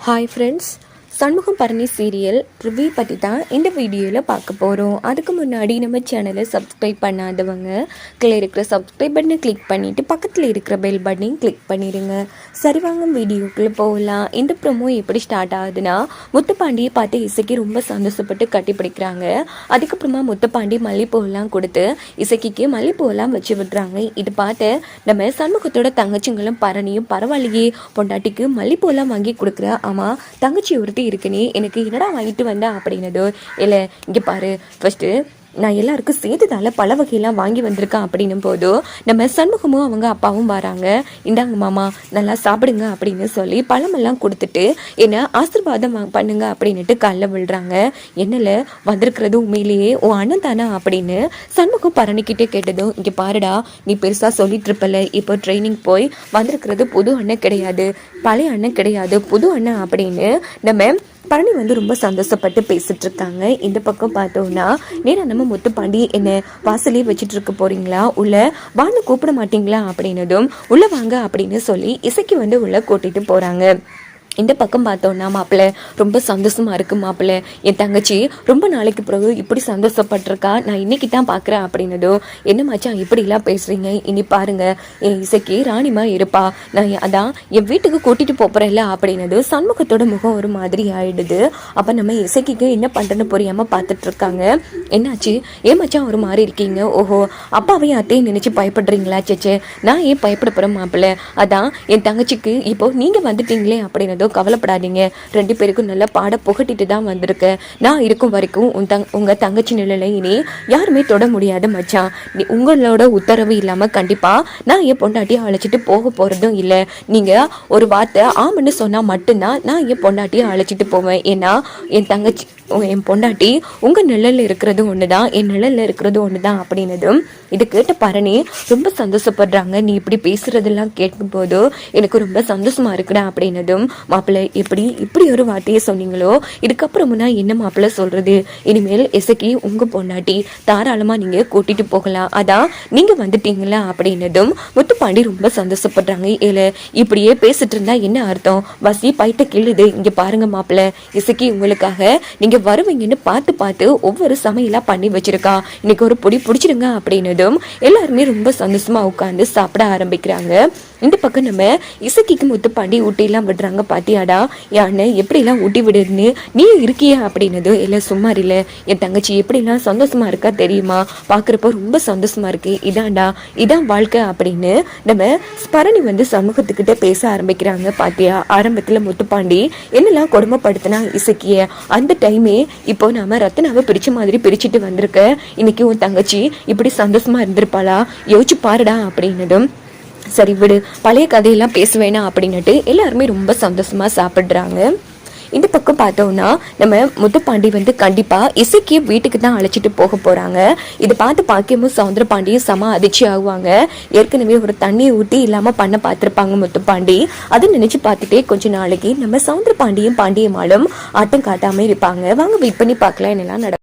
Hi friends, Shanmugam Bharani serial review பற்றி தான் இந்த வீடியோவில் பார்க்க போகிறோம். அதுக்கு முன்னாடி நம்ம சேனலை சப்ஸ்கிரைப் பண்ணாதவங்க கீழே இருக்கிற சப்ஸ்கிரைப் பட்டனை கிளிக் பண்ணிவிட்டு பக்கத்தில் இருக்கிற பெல் பட்டனையும் கிளிக் பண்ணிடுங்க. சரி வாங்க வீடியோக்குள்ளே போகலாம். இந்த ப்ரோமோ எப்படி ஸ்டார்ட் ஆகுதுன்னா, முத்துப்பாண்டியை பார்த்து இசைக்கு ரொம்ப சந்தோஷப்பட்டு கட்டி பிடிக்கிறாங்க. அதுக்கப்புறமா முத்துப்பாண்டி மல்லிப்பூவெல்லாம் கொடுத்து இசைக்கு மல்லிப்பூவெல்லாம் வச்சு விடுறாங்க. இது பார்த்து நம்ம சண்முகத்தோட தங்கச்சிங்களும் பரணியும் பரவாயில்லையே பொண்டாட்டிக்கு மல்லிப்பூவெல்லாம் வாங்கி கொடுக்குற, ஆமாம் தங்கச்சி ஒருத்தி இருக்குனே எனக்கு என்னடா வாங்கிட்டு வந்தா அப்படின்னதோ, இல்லை இங்கே பாரு ஃபஸ்ட்டு நான் எல்லாருக்கும் சேர்த்துதால பல வகையெல்லாம் வாங்கி வந்திருக்கேன் அப்படின்னும் போதோ நம்ம சண்முகமும் அவங்க அப்பாவும் வராங்க. இந்தாங்க மாமா நல்லா சாப்பிடுங்க அப்படின்னு சொல்லி பழமெல்லாம் கொடுத்துட்டு என்ன ஆசீர்வாதம் பண்ணுங்க அப்படின்னுட்டு காலில் விழுறாங்க. என்னல வந்திருக்கிறது உண்மையிலேயே உன் அண்ணன் தானே அப்படின்னு சண்முகம் பரணிக்கிட்டே கேட்டதும், இங்கே பாருடா நீ பெருசாக சொல்லிட்டு இருப்பல, இப்போ ட்ரைனிங் போய் வந்திருக்கிறது புது அண்ணன் கிடையாது, பழைய அண்ணன் கிடையாது, புது அண்ணன் அப்படின்னு நம்ம பரணி ரொம்ப சந்தோஷப்பட்டு பேசிட்டு இருக்காங்க. இந்த பக்கம் பார்த்தோம்னா நேரா நம்ம முத்துப்பாண்டி என்ன வாசலே வச்சுட்டு இருக்க போறீங்களா, உள்ள வான்னு கூப்பிட மாட்டீங்களா அப்படின்னதும் உள்ள வாங்க அப்படின்னு சொல்லி இசைக்கு உள்ள கூட்டிட்டு போறாங்க. இந்த பக்கம் பார்த்தோன்னா மாப்பிள்ளை ரொம்ப சந்தோஷமாக இருக்கு மாப்பிள்ளை, என் தங்கச்சி ரொம்ப நாளைக்கு பிறகு இப்படி சந்தோஷப்பட்டிருக்கா, நான் இன்னைக்கு தான் பார்க்குறேன் அப்படின்னதும், என்ன மச்சான் இப்படிலாம் பேசுகிறீங்க, இனி பாருங்க என் இசைக்கு ராணிமா இருப்பா, நான் அதான் என் வீட்டுக்கு கூட்டிகிட்டு போகிறேன்ல அப்படின்னது சண்முகத்தோட முகம் ஒரு மாதிரி ஆயிடுது. அப்போ நம்ம இசைக்கு என்ன பண்ணுறன்னு புரியாமல் பார்த்துட்ருக்காங்க. என்னாச்சு ஏன் மச்சான் ஒரு மாதிரி இருக்கீங்க, ஓஹோ அப்பாவையும் அத்தையும் நினச்சி பயப்படுறீங்களா, சேச்சே நான் ஏன் பயப்பட போகிறேன் மாப்பிள்ளை, அதான் என் தங்கச்சிக்கு இப்போ நீங்கள் வந்துட்டீங்களே அப்படின்னது, கவலைப்படாதீங்க ரெண்டு பேருக்கும் நல்லா பாட புகட்டிட்டு தான் வந்திருக்கேன், நான் இருக்கும் வரைக்கும் உங்க தங்கச்சி நிலையில இனி யாருமே தொட முடியாது மச்சான், உங்களோட உத்தரவு இல்லாம கண்டிப்பா நான் என் பொண்டாட்டியை அழைச்சிட்டு போக போறதும் இல்லை, நீங்க ஒரு வார்த்தை ஆமன்னு சொன்னா மட்டும்தான் நான் என் பொண்டாட்டியை அழைச்சிட்டு போவேன், ஏன்னா என் பொண்டாட்டி உங்க நிழல்ல இருக்கிறது ஒண்ணுதான், என் நிழல்ல இருக்கிறது ஒண்ணுதான் அப்படின்னதும் இது கேட்ட பரணி ரொம்ப சந்தோஷப்படுறாங்க. நீ இப்படி பேசுறதெல்லாம் கேட்கும் போதோ எனக்கு ரொம்ப சந்தோஷமா இருக்குடா அப்படின்னதும், மாப்பிள்ளை இப்படி ஒரு வார்த்தையை சொன்னீங்களோ இதுக்கப்புறமுன்னா என்ன மாப்பிள்ளை சொல்றது, இனிமேல் இசைக்கு உங்க பொண்டாட்டி தாராளமா நீங்க கூட்டிட்டு போகலாம், அதான் நீங்க வந்துட்டீங்களா அப்படின்னதும் முத்துப்பாண்டி ரொம்ப சந்தோஷப்படுறாங்க. ஏல இப்படியே பேசிட்டு இருந்தா என்ன அர்த்தம், வசி பைத்த கிள்ளுது, இங்க பாருங்க மாப்பிள்ளை இசைக்கு உங்களுக்காக நீங்க வருவீங்கன்னு பார்த்து ஒவ்வொரு சமையலா பண்ணி வச்சிருக்கா, இன்னைக்கு ஒரு பொடி பிடிச்சிருங்க அப்படின்னதும் எல்லாருமே ரொம்ப சந்தோஷமா உட்காந்து சாப்பிட ஆரம்பிக்கிறாங்க. இந்த பக்கம் நம்ம இசைக்கு முத்துப்பாண்டி ஊட்டிலாம் விடுறாங்க. பாத்தியாடா யானை எப்படிலாம் ஊட்டி விடுன்னு நீ இருக்கியா அப்படின்னதும், இல்லை சும்மா இல்லை என் தங்கச்சி எப்படிலாம் சந்தோஷமா இருக்கா தெரியுமா, பார்க்குறப்போ ரொம்ப சந்தோஷமா இருக்கு, இதான் வாழ்க்கை அப்படின்னு நம்ம பரணி சமூகத்துக்கிட்ட பேச ஆரம்பிக்கிறாங்க. பாத்தியா ஆரம்பத்தில் முத்துப்பாண்டி என்னெல்லாம் கொடுமைப்படுத்தினா இசைக்கிய, அந்த டைமே இப்போ நாம ரத்னாவை பிரிச்ச மாதிரி பிரிச்சுட்டு வந்திருக்க, இன்னைக்கு உன் தங்கச்சி இப்படி சந்தோஷமா இருந்திருப்பாளா யோசிச்சு பாருடா அப்படின்னதும், சரி விடு பழைய கதையெல்லாம் பேசுவேனா அப்படின்னுட்டு எல்லாருமே ரொம்ப சந்தோஷமா சாப்பிடுறாங்க. இந்த பக்கம் பார்த்தோம்னா நம்ம முத்துப்பாண்டி கண்டிப்பா இசைக்கு வீட்டுக்கு தான் அழைச்சிட்டு போக போறாங்க. இதை பார்த்து பாக்கியமும் சவுந்தர பாண்டியும் சம அதிர்ச்சி ஆகுவாங்க. ஏற்கனவே ஒரு தண்ணியை ஊட்டி இல்லாம பண்ண பார்த்திருப்பாங்க முத்துப்பாண்டி, அதை நினைச்சு பார்த்துட்டே கொஞ்ச நாளைக்கு நம்ம சவுந்தர பாண்டியும் பாண்டியம்மாளும் ஆட்டம் காட்டாம இருப்பாங்க. வாங்க வெயிட் பண்ணி பார்க்கலாம் என்னெல்லாம் நடக்கும்.